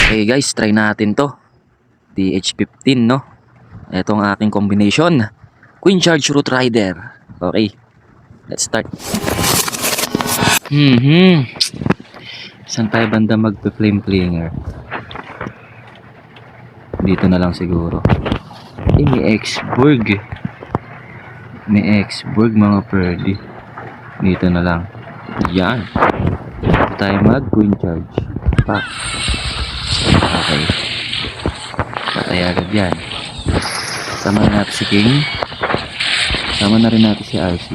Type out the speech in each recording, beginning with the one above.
Okay guys, try natin to. DH15, no? Ito ang aking combination. Queen Charge Root Rider. Okay, let's start. Saan tayo banda magpa-flame flinger? Dito na lang siguro. May X-Burg. May X-Burg mga purdy. Dito na lang. Yan. Dito tayo mag Queen Charge. Pak. Okay. Patay agad yan. Sama na natin si King. Sama na rin natin si RC.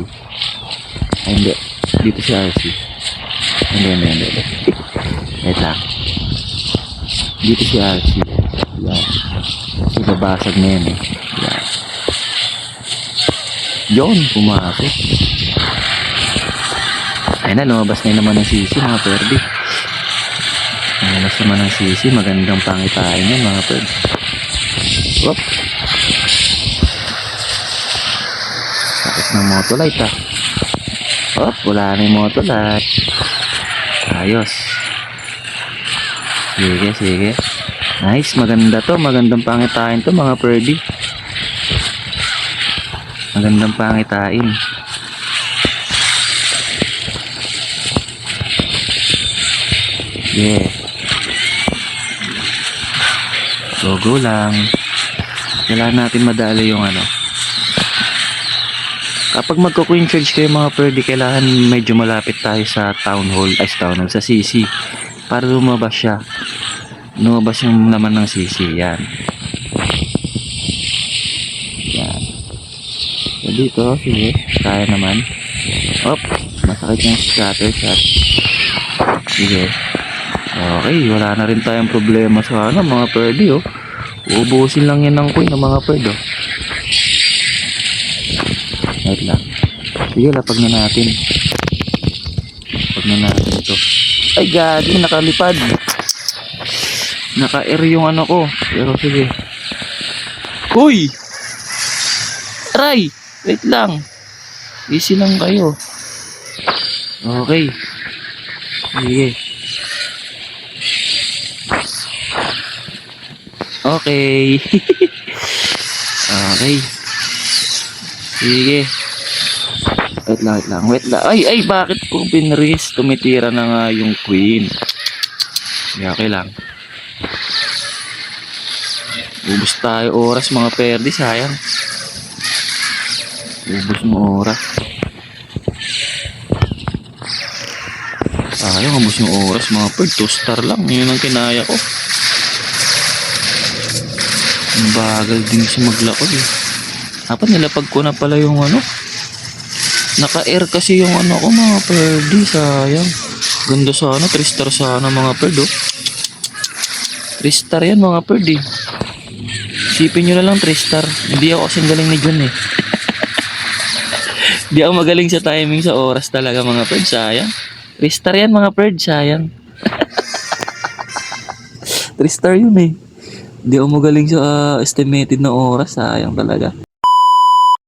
Ay hindi. Dito si RC. Hindi. Wait lang. Dito si RC. Yan. Kasi babasag na yan eh. Yan. Yun. Pumasok. Ayun na. Lumabas na naman ng sisi mga perdi. Lumabas naman ng sisi. Magandang pangitain yan mga perdi. Whoop. Sakit ng motolight ah. Whoop. Wala na yung motolight. Ayos. Sige. Nice, maganda to. Magandang pangitain to mga perdi. Magandang pangitain. Yeah. Go lang. Kailangan natin madali yung ano. Kapag magko-queen charge kayo mga perdi, kailangan medyo malapit tayo sa town hall, sa CC. Para lumabas siya. Lumabas yung laman ng CC. Yan. So dito, sige. Kaya naman. Op. Masakit yung scatter shot. Sige. Okay. Wala na rin tayong problema sa ano, mga perdi oh. Uubusin lang yan ng queen ng mga perdi oh. Wait lang. Sige, lapag na natin. Lapag na natin ito. Ay, gagi, nakalipad. Naka-air yung ano ko. Pero sige. Uy! Aray! Wait lang. Easy lang kayo. Okay. Sige. Okay. Okay. Sige. Wait lang. Ay, bakit ko pinris? Tumitira na nga yung queen. Okay lang. Ubus tayo oras mga perdi, sayang. Ubus mo oras. Sayang, ubus yung oras mga perdi. 2 star lang, yun ang kinaya ko. Ang bagal din siya maglakad eh. Dapat nilapag ko na pala yung ano. Naka-air kasi yung ano ko mga perdi, sayang. Ganda sana, 3 star sana mga perdi. 3 star yan mga perdi. Isipin nyo na lang 3 star. Hindi ako kasing galing ni John eh. Hindi ako magaling sa timing sa oras talaga mga perdi, sayang. 3 star yan mga perdi, sayang. 3 star yun eh. Hindi ako magaling sa estimated na oras, sayang talaga.